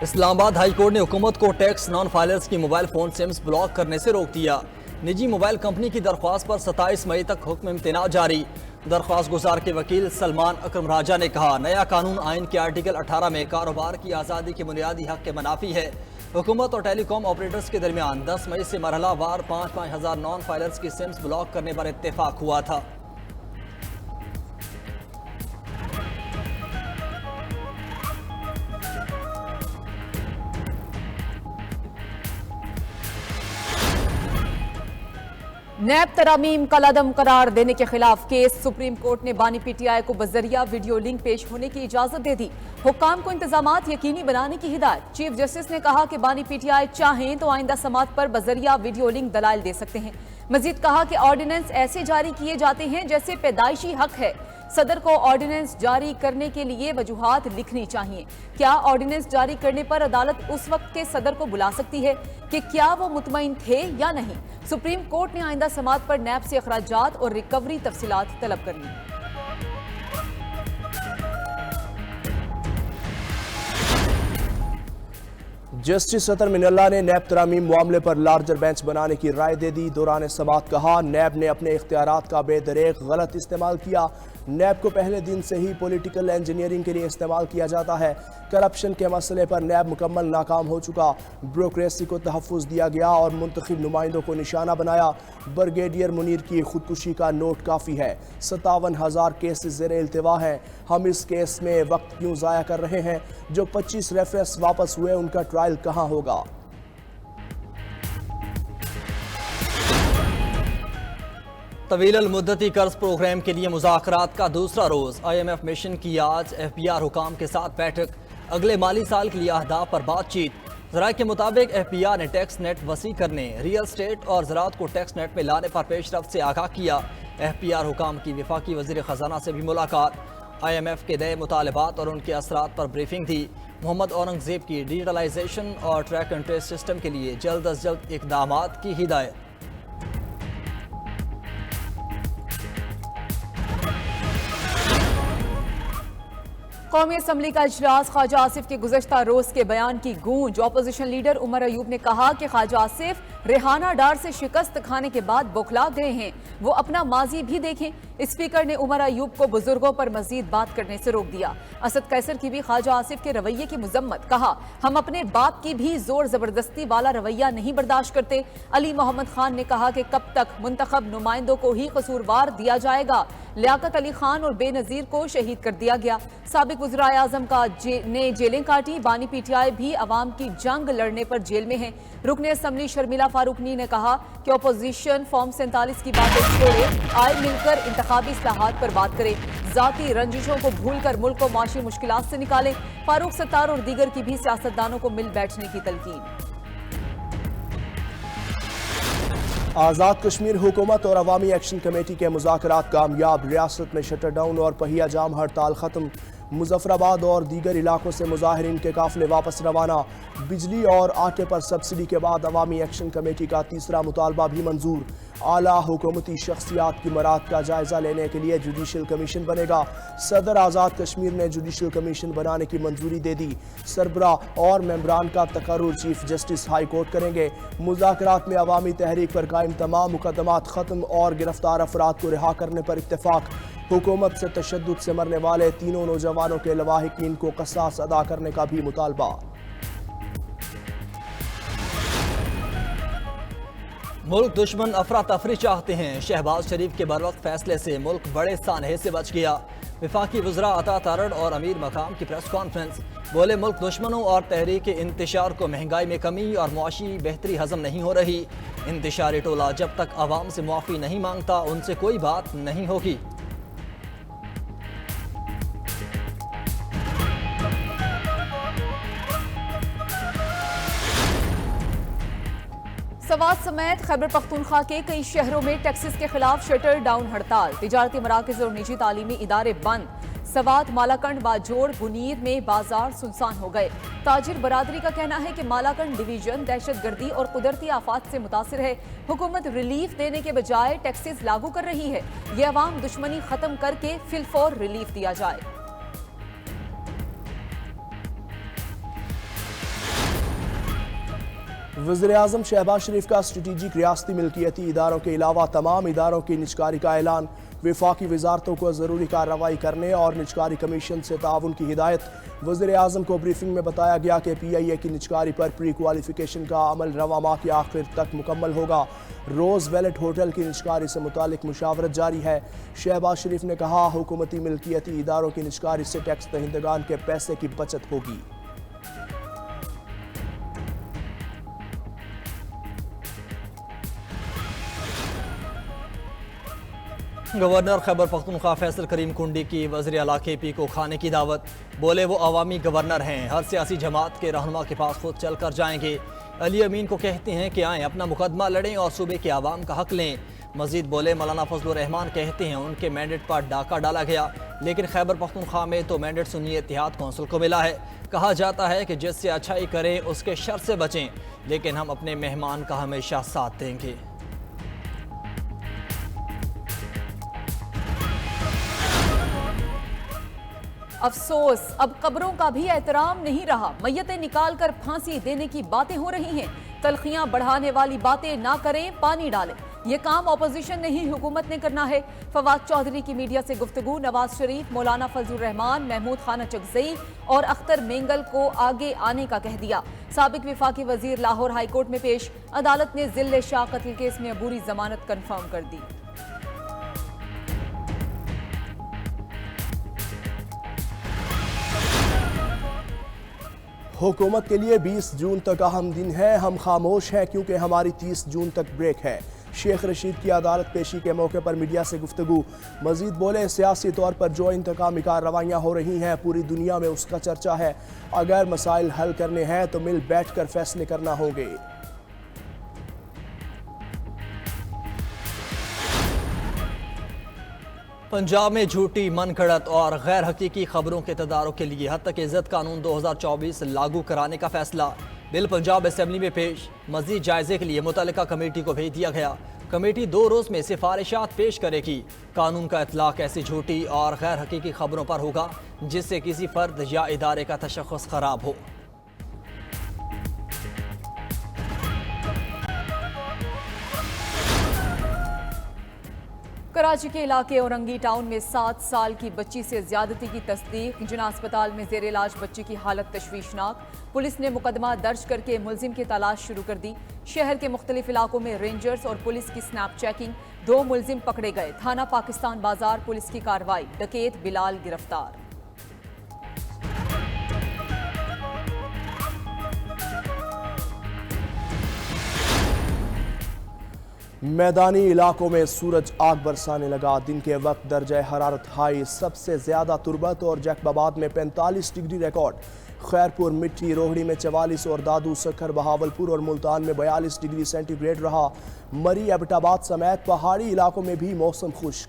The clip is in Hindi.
इस्लामाबाद हाई कोर्ट ने हुकूमत को टैक्स नॉन फाइलर्स की मोबाइल फोन सिम्स ब्लॉक करने से रोक दिया। निजी मोबाइल कंपनी की दरख्वास्त पर 27 मई तक हुक्म इम्तिना जारी। दरख्वास्त गुजार के वकील सलमान अकरम राजा ने कहा, नया कानून आइन के आर्टिकल 18 में कारोबार की आज़ादी के बुनियादी हक के मुनाफी है। हुकूमत और टेलीकॉम ऑपरेटर्स के दरमियान 10 मई से मरहला वार 5-5 हज़ार नॉन फाइलर्स की सिम्स ब्लॉक करने पर इत्तेफाक हुआ था। नैब तरामीम कलादम करार देने के खिलाफ केस। सुप्रीम कोर्ट ने बानी पीटीआई को बजरिया वीडियो लिंक पेश होने की इजाजत दे दी। हुक्काम को इंतजामात यकीनी बनाने की हिदायत। चीफ जस्टिस ने कहा कि बानी पीटीआई चाहें तो आइंदा समात पर बजरिया वीडियो लिंक दलाइल दे सकते हैं। मजीद कहा कि ऑर्डिनेंस ऐसे जारी किए जाते हैं जैसे पैदाइशी हक है। सदर को ऑर्डिनेंस जारी करने के लिए वजूहात लिखनी चाहिए। क्या ऑर्डिनेंस जारी करने पर अदालत उस वक्त के सदर को बुला सकती है कि क्या वो मुतमईन थे या नहीं। सुप्रीम कोर्ट ने आइंदा समात पर नैब से अखराजात और रिकवरी तफसीलात तलब कर ली। जस्टिस सतर मिनल्ला ने नैब तरामीम मामले पर लार्जर बेंच बनाने की राय दे दी। दौरान समात कहा, नैब ने अपने इख्तियारात का बेदरेक गलत इस्तेमाल किया। नैब को पहले दिन से ही पॉलिटिकल इंजीनियरिंग के लिए इस्तेमाल किया जाता है। करप्शन के मसले पर नैब मुकम्मल नाकाम हो चुका। ब्यूरोक्रेसी को तहफ़्फ़ुज़ दिया गया और मुंतखब नुमाइंदों को निशाना बनाया। ब्रिगेडियर मुनीर की खुदकुशी का नोट काफ़ी है। 57,000 केसेस ज़ेर इल्तिवा हैं। हम इस केस में वक्त क्यों ज़ाया कर रहे हैं? जो 25 रेफरेंस वापस हुए उनका ट्रायल कहाँ होगा? तवील मुद्दती कर्ज प्रोग्राम के लिए मुज़ाकरात का दूसरा रोज़। IMF मिशन की आज FBR हुकाम के साथ बैठक। अगले माली साल के लिए अहदाफ पर बातचीत। ज़राए के मुताबिक FBR ने टैक्स नेट वसी करने, रियल स्टेट और ज़राअत को टैक्स नेट में लाने पर पेशरफ्त से आगाह किया। FBR हुकाम की वफाकी वज़ीर ख़जाना से भी मुलाकात। IMF के नए मुतालबात और उनके असरात पर ब्रीफिंग थी। मोहम्मद औरंगज़ेब की डिजिटलाइजेशन और ट्रैक एंड ट्रेस सिस्टम के लिए जल्द अज जल्द इक़दामात की हिदायत। कौमी असम्बली का इजलास। ख्वाजा आसिफ के गुज़श्ता रोज के बयान की गूंज। अपोजिशन लीडर उमर अयूब ने कहा कि ख्वाजा आसिफ रेहाना डार से शिकस्त खाने के बाद बौखला गए हैं, वो अपना माजी भी देखें। स्पीकर ने उमर अयूब को बुजुर्गों पर मजीद बात करने से रोक दिया। असद कैसर की भी ख्वाजा आसिफ के रवैये की मुजम्मत। कहा, हम अपने बाप की भी जोर जबरदस्ती वाला रवैया नहीं बर्दाश्त करते। अली मोहम्मद खान ने कहा कि कब तक मुंतखब नुमाइंदों को ही कसूरवार दिया जाएगा। लियाकत अली खान और बेनजीर को शहीद कर दिया गया। साबिक वज़ीर आज़म का ने जेलें काटी। बानी पीटीआई भी अवाम की जंग लड़ने पर जेल में है। रुकने असम्बली शर्मिला फारूकनी ने कहा कि अपोजिशन फॉर्म 47 की बातें छोड़े, आए मिलकर इंतखाबी इस्लाहात पर बात करें। जाती रंजिशों को भूलकर मुल्क को माशी मुश्किलात से निकालें। फारूक सत्तार और दीगर की भी सियासतदानों को मिल बैठने की तलकीन। आज़ाद कश्मीर हुकूमत और अवामी एक्शन कमेटी के मुज़ाकरात कामयाब। रियासत में शटर डाउन और पहिया जाम हड़ताल ख़त्म। मुजफ्फराबाद और दीगर इलाकों से मुजाहिरीन के काफिले वापस रवाना। बिजली और आटे पर सब्सिडी के बाद अवामी एक्शन कमेटी का तीसरा मुतालबा भी मंजूर। आला हुकूमती शख्सियात की मराद का जायजा लेने के लिए जुडिशल कमीशन बनेगा। सदर आज़ाद कश्मीर ने जुडिशल कमीशन बनाने की मंजूरी दे दी। सरबरा और मेंबरान का तकर्रुर चीफ जस्टिस हाई कोर्ट करेंगे। मुज़ाकरात में अवामी तहरीक पर कायम तमाम मुकदमात ख़त्म और गिरफ्तार अफराद को रिहा करने पर इत्तेफाक। हुकूमत से तशद्दुद से मरने वाले तीनों नौजवानों के लवाहिकीन को क़सास अदा करने का भी मुतालबा। मुल्क दुश्मन अफरा तफरी चाहते हैं। शहबाज शरीफ के बरवक्त फैसले से मुल्क बड़े सानहे से बच गया। वफाकी वज़रा अता तारड़ और अमीर मकाम की प्रेस कॉन्फ्रेंस। बोले, मुल्क दुश्मनों और तहरीक इंतशार को महंगाई में कमी और मुआशी बेहतरी हजम नहीं हो रही। इंतशारी टोला जब तक आवाम से मुआफ़ी नहीं मांगता उनसे कोई बात नहीं होगी। सवात समेत खैबर पख्तूनख्वा के कई शहरों में टैक्सेस के खिलाफ शटर डाउन हड़ताल। तिजारती मराकज़ और निजी तालीमी इदारे बंद। सवात, मालाकंड, बाजोड़, बुनीर में बाजार सुनसान हो गए। ताजिर बरादरी का कहना है कि मालाकंड डिवीजन दहशतगर्दी और कुदरती आफात से मुतासिर है। हुकूमत रिलीफ देने के बजाय टैक्सेस लागू कर रही है। ये अवाम दुश्मनी खत्म करके फिलफौर रिलीफ दिया जाए। वज़ीर-ए-आज़म शहबाज शरीफ का स्ट्रेटेजिक रियासती मिल्कियती इदारों के अलावा तमाम इदारों की निजकारी का ऐलान। वफाकी वजारतों को ज़रूरी कार्रवाई करने और निजकारी कमीशन से ताउन की हिदायत। वज़ीर-ए-आज़म को ब्रीफिंग में बताया गया कि PIA की निजकारी पर प्री क्वालिफिकेशन का अमल रवा माह के आखिर तक मुकम्मल होगा। रोज़ वैलेट होटल की निजकारी से मुतालिक मुशावरत जारी है। शहबाज शरीफ ने कहा, हुकूमती मिल्कियती इदारों की निजकारी से टैक्स दहिंदगान के पैसे की बचत होगी। गवर्नर खैबर पख्तूनख्वा फैसल करीम कुंडी की वज़ीर आला KP को खाने की दावत। बोले वो अवामी गवर्नर हैं, हर सियासी जमात के रहनुमा के पास खुद चल कर जाएंगे। अली अमीन को कहते हैं कि आएँ अपना मुकदमा लड़ें और सूबे के आवाम का हक लें। मजीद बोले मौलाना फजलुर रहमान कहते हैं उनके मैंडेट पर डाका डाला गया, लेकिन खैबर पख्तूनख्वा में तो मैंडेट सुन्नी इत्तेहाद कौंसिल को मिला है। कहा जाता है कि जिससे अच्छाई करें उसके शर से बचें, लेकिन हम अपने मेहमान का हमेशा साथ देंगे। अफसोस, अब कब्रों का भी एहतराम नहीं रहा। मैयतें निकाल कर फांसी देने की बातें हो रही हैं। तलखियां बढ़ाने वाली बातें ना करें, पानी डालें। ये काम अपोजिशन नहीं हुकूमत ने करना है। फवाद चौधरी की मीडिया से गुफ्तगू। नवाज शरीफ, मौलाना फजलुर रहमान, महमूद खाना चकजई और अख्तर मेंगल को आगे आने का कह दिया। साबिक विफाकी वजीर लाहौर हाईकोर्ट में पेश। अदालत ने जिल्ले शाह कत्ल केस में अबूरी जमानत कन्फर्म कर दी। हुकूमत के लिए 20 जून तक अहम दिन है। हम खामोश हैं क्योंकि हमारी 30 जून तक ब्रेक है। शेख रशीद की अदालत पेशी के मौके पर मीडिया से गुफ्तगू। मजीद बोले, सियासी तौर पर जो इंतकामी कार्रवाइयाँ हो रही हैं पूरी दुनिया में उसका चर्चा है। अगर मसाइल हल करने हैं तो मिल बैठ कर फैसले करना होंगे। पंजाब में झूठी, मनगढ़ंत और गैर हकीकी खबरों के तदारुक के लिए हद तक इज्जत कानून 2024 लागू कराने का फैसला। बिल पंजाब असेंबली में पेश। मजीद जायजे के लिए मुतल्लिका कमेटी को भेज दिया गया। कमेटी 2 रोज में सिफारिशात पेश करेगी। कानून का इतलाक ऐसी झूठी और गैर हकीकी खबरों पर होगा जिससे किसी फर्द या इदारे का तशख़्ख़ुस खराब हो। कराची के इलाके औरंगी टाउन में 7 साल की बच्ची से ज्यादती की तस्दीक। जिना अस्पताल में जेर इलाज बच्ची की हालत तशवीशनाक। पुलिस ने मुकदमा दर्ज करके मुलजिम की तलाश शुरू कर दी। शहर के मुख्तलिफ इलाकों में रेंजर्स और पुलिस की स्नैप चेकिंग। 2 मुलजिम पकड़े गए। थाना पाकिस्तान बाजार पुलिस की कार्रवाई। डकैत बिलाल गिरफ्तार। मैदानी इलाकों में सूरज आग बरसाने लगा। दिन के वक्त दर्जा हरारत हाई। सबसे ज्यादा तुरबत और जैकबाबाद में 45 डिग्री रिकॉर्ड। खैरपुर, मिट्टी, रोहड़ी में 44 और दादू, सखर, बहावलपुर और मुल्तान में 42 डिग्री सेंटीग्रेड रहा। मरी, एबटाबाद समेत पहाड़ी इलाकों में भी मौसम खुश्क।